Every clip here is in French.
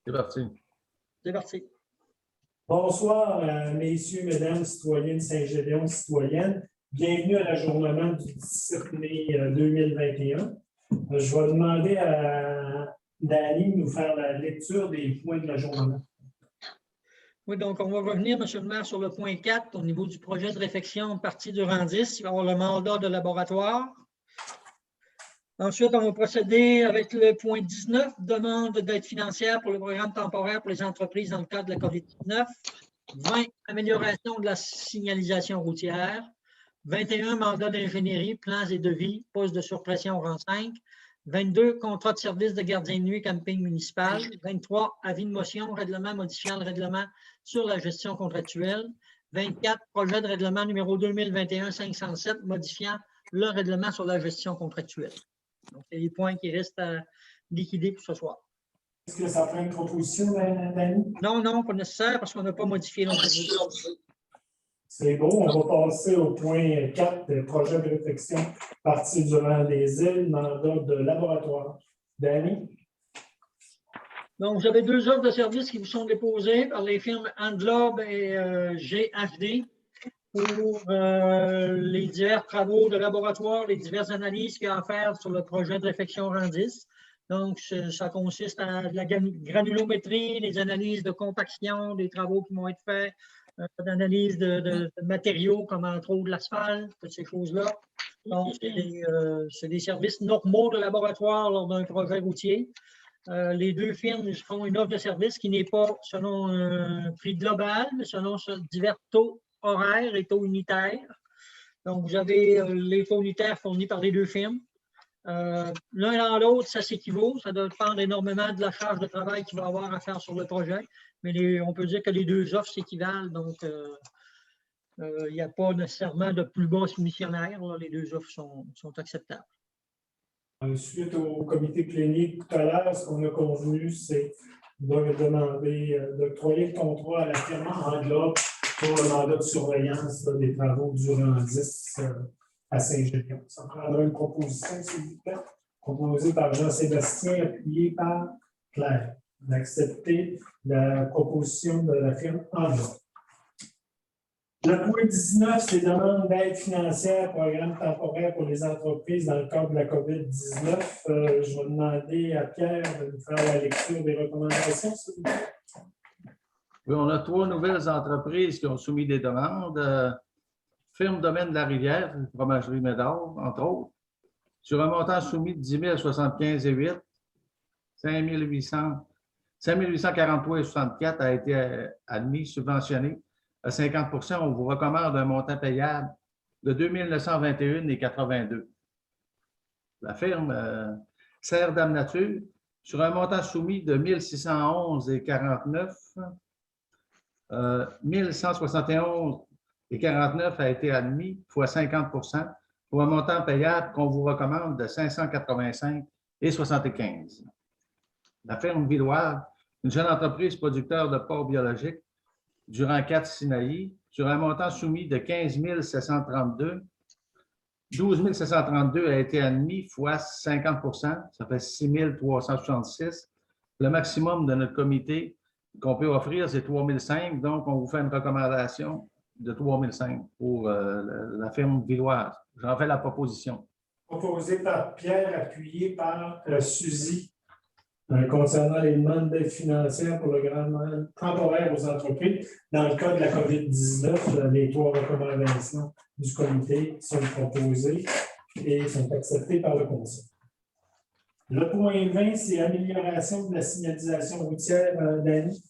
C'est parti. C'est parti. Bonsoir, messieurs, mesdames, citoyennes, Saint-Gédéon, citoyennes. Bienvenue à l'ajournement du 17 mai 2021. Je vais demander à Dani de nous faire la lecture des points de l'ajournement. Oui, donc on va revenir, M. le maire, sur le point 4 au niveau du projet de réfection partie durant 10. Il va y avoir le mandat de laboratoire. Ensuite, on va procéder avec le point 19, demande d'aide financière pour le programme temporaire pour les entreprises dans le cadre de la COVID-19. 20, amélioration de la signalisation routière. 21, mandat d'ingénierie, plans et devis, poste de surpression rang 5. 22, contrat de service de gardien de nuit, camping municipal. 23, avis de motion, règlement modifiant le règlement sur la gestion contractuelle. 24, projet de règlement numéro 2021-507, modifiant le règlement sur la gestion contractuelle. Donc, c'est les points qui restent à liquider pour ce soir. Est-ce que ça prend une proposition, Dani? Non, non, pas nécessaire parce qu'on n'a pas modifié l'entreprise. C'est beau. On va passer au point 4, projet de réflexion partie durant les îles, mandat de laboratoire. Dani? Donc, vous avez deux offres de services qui vous sont déposées par les firmes Andlob et GHD pour les divers travaux de laboratoire, les diverses analyses qu'il y a à faire sur le projet de réfection rang 10. Donc, ça consiste à la granulométrie, les analyses de compaction, des travaux qui vont être faits, d'analyse de matériaux comme entre autres l'asphalte, toutes ces choses-là. Donc, c'est des services normaux de laboratoire lors d'un projet routier. Les deux firmes font une offre de service qui n'est pas selon un prix global, mais selon divers taux horaires et taux unitaires. Donc, vous avez les taux unitaires fournis par les deux firmes. L'un dans l'autre, ça s'équivaut. Ça doit dépendre énormément de la charge de travail qu'il va avoir à faire sur le projet. Mais on peut dire que les deux offres s'équivalent. Donc, il n'y a pas nécessairement de plus bas soumissionnaire. Les deux offres sont acceptables. Suite au comité plénier tout à l'heure, ce qu'on a convenu, c'est de demander d'octroyer le contrat à la firme Andlob pour le mandat de surveillance des travaux durant 10 à Saint-Gédéon. Ça prendra une proposition, s'il vous plaît, proposée par Jean-Sébastien, appuyée par Claire, d'accepter la proposition de la firme Andlob. Le point 19, c'est demande d'aide financière, programme temporaire pour les entreprises dans le cadre de la COVID-19. Je vais demander à Pierre de nous faire la lecture des recommandations, s'il vous plaît. Oui, on a 3 nouvelles entreprises qui ont soumis des demandes. Firme Domaine de la Rivière, Fromagerie Médard, entre autres, sur un montant soumis de 10 075,8 5 843,64 a été admis, subventionné. À 50 %, on vous recommande un montant payable de 2 921,82. La firme Serre Dame Nature, sur un montant soumis de 1 611,49 1171,49 a été admis, fois 50 % pour un montant payable qu'on vous recommande de 585,75. La ferme Villoire, une jeune entreprise producteur de porcs biologiques, durant 4 Sinaï, sur un montant soumis de 15 732. 12 732 a été admis, fois 50 %, ça fait 6 366. Le maximum de notre comité qu'on peut offrir, c'est 3 500, donc on vous fait une recommandation de 3 500 pour la firme Villoise. J'en fais la proposition. Proposé par Pierre, appuyé par Suzy. Concernant les demandes d'aide financière pour le programme temporaire aux entreprises. Dans le cas de la COVID-19, les 3 recommandations du comité sont proposées et sont acceptées par le conseil. Le point 20, c'est amélioration de la signalisation routière, Dani.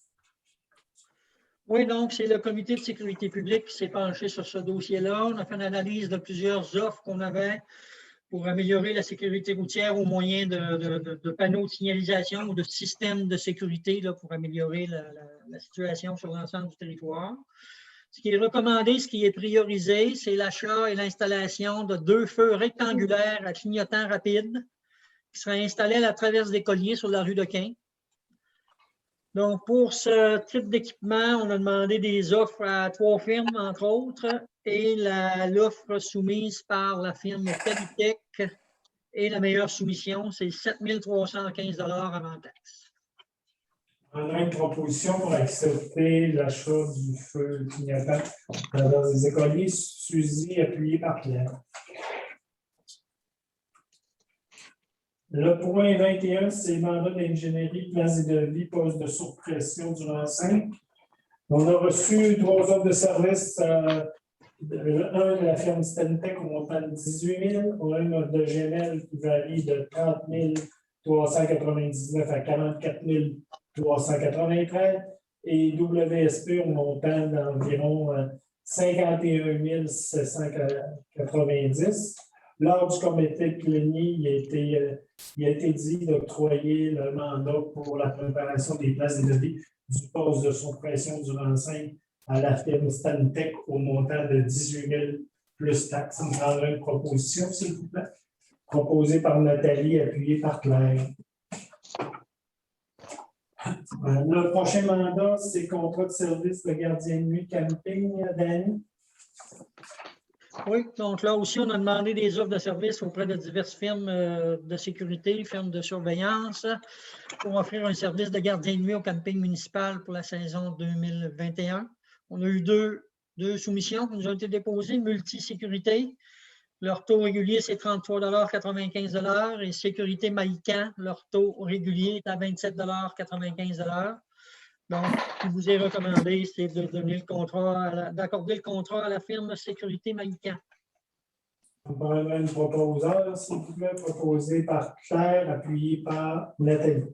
Oui, donc c'est le comité de sécurité publique qui s'est penché sur ce dossier-là. On a fait une analyse de plusieurs offres qu'on avait pour améliorer la sécurité routière au moyen de panneaux de signalisation ou de systèmes de sécurité là, pour améliorer la situation sur l'ensemble du territoire. Ce qui est recommandé, ce qui est priorisé, c'est l'achat et l'installation de 2 feux rectangulaires à clignotants rapides qui seraient installés à la traverse des Colliers sur la rue de Quin. Donc, pour ce type d'équipement, on a demandé des offres à 3 firmes, entre autres, et l'offre soumise par la firme Qualitech et la meilleure soumission, c'est 7 315 avant taxe. On a une proposition pour accepter l'achat du feu clignotant dans les écoliers. Suzy, appuyée par Claire. Le point 21, c'est mandat d'ingénierie, plans et devis, poste de surpression du RAN5. On a reçu 3 offres de service. Un de la firme Stentec au montant de 18 000, un de Gmail qui varie de 30 399 à 44 393 et WSP au montant d'environ 51 790. Lors du comité de plénier, il a été dit d'octroyer le mandat pour la préparation des places de devis du poste de surpression du RAN5 à la firme Stantec au montant de 18 000 plus taxes. On prendra une proposition, s'il vous plaît. Proposée par Nathalie, appuyée par Claire. Le prochain mandat, c'est contrat de service de gardien de nuit camping, Dani. Oui, donc là aussi, on a demandé des offres de services auprès de diverses firmes de sécurité, firmes de surveillance, pour offrir un service de gardien de nuit au camping municipal pour la saison 2021. On a eu deux soumissions qui nous ont été déposées, multisécurité. Leur taux régulier, c'est 33,95 et Sécurité Maïcan, leur taux régulier est à 27,95 $. Donc, ce qui vous est recommandé, c'est de donner le contrat, d'accorder le contrat à la firme Sécurité Maïcan. On prendra une proposeur, s'il vous plaît, proposée par Claire, appuyée par Nathalie.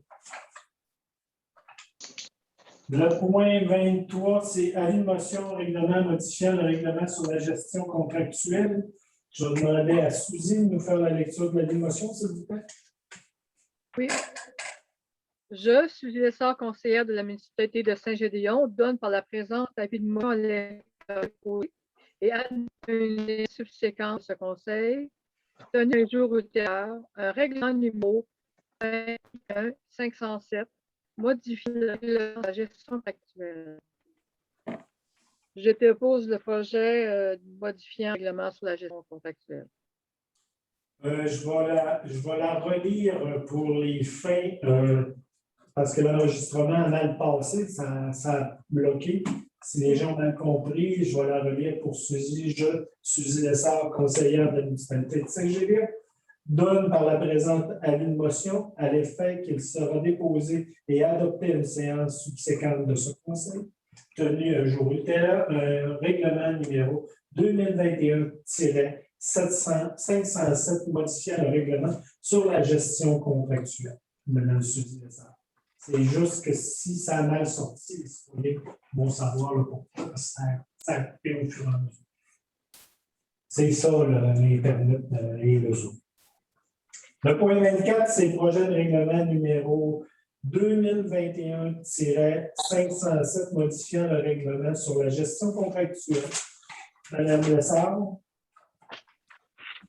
Le point 23, c'est à une motion règlement modifiant le règlement sur la gestion contractuelle. Je vais demander à Suzy de nous faire la lecture de la motion, s'il vous plaît. Oui. Je, Suzy Lessard, conseillère de la municipalité de Saint-Gédéon, donne par la présente avis de motion à l'école et à une subséquence de ce conseil, tenu un jour ultérieur, un règlement numéro 21-507 modifiant le règlement de la gestion actuelle. Je dépose le projet modifiant le règlement sur la gestion contractuelle. Je vais la relire pour les fins, parce que l'enregistrement a mal passé, ça a bloqué. Si les gens ont mal compris, je vais la relire pour Suzy. Suzy Lessard, conseillère de la municipalité de Saint-Gédéon, donne par la présente avis de motion à l'effet qu'il sera déposé et adopté à une séance subséquente de ce conseil, tenu un jour ultérieur, un règlement numéro 2021-507 modifiant le règlement sur la gestion contractuelle. Madame Suzy Lessard. C'est juste que si ça a mal sorti, les citoyens vont savoir le pourquoi, ça a coupé au fur et à mesure. C'est ça, l'Internet et le Zoom. Le point 24, c'est le projet de règlement numéro 2021-507 modifiant le règlement sur la gestion contractuelle. Madame Lessard,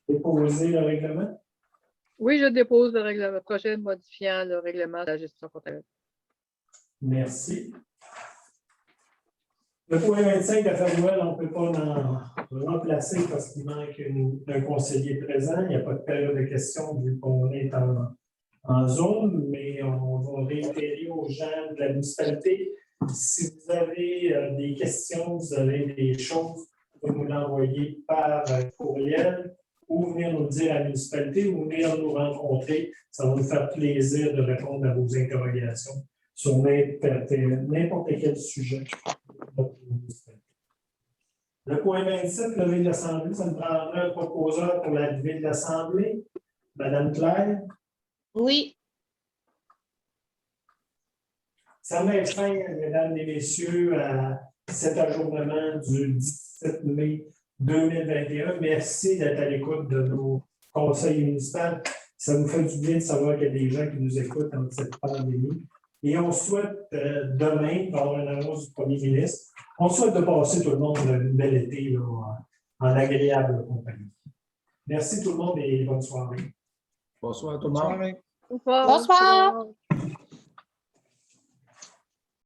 déposez le règlement. Oui, je dépose le projet modifiant le règlement de la gestion contractuelle. Merci. Le point 25, l'affaire Noël, on ne peut pas en remplacer parce qu'il manque un conseiller présent. Il n'y a pas de période de questions vu qu'on est en zone, mais on va réitérer aux gens de la municipalité. Si vous avez des questions, vous avez des choses, vous pouvez nous l'envoyer par courriel ou venir nous le dire à la municipalité ou venir nous rencontrer. Ça va nous faire plaisir de répondre à vos interrogations sur n'importe quel sujet. Le point 27, levée de l'Assemblée, ça me prendra un proposeur pour la levée de l'Assemblée. Madame Claire? Oui. Ça met fin, mesdames et messieurs, à cet ajournement du 17 mai 2021. Merci d'être à l'écoute de nos conseils municipaux. Ça nous fait du bien de savoir qu'il y a des gens qui nous écoutent dans cette pandémie. Et on souhaite demain, par une annonce du premier ministre, on souhaite de passer tout le monde un bel été là, en agréable compagnie. Merci tout le monde et bonne soirée. Bonsoir tout le monde. Bonsoir. Bonsoir. Bonsoir.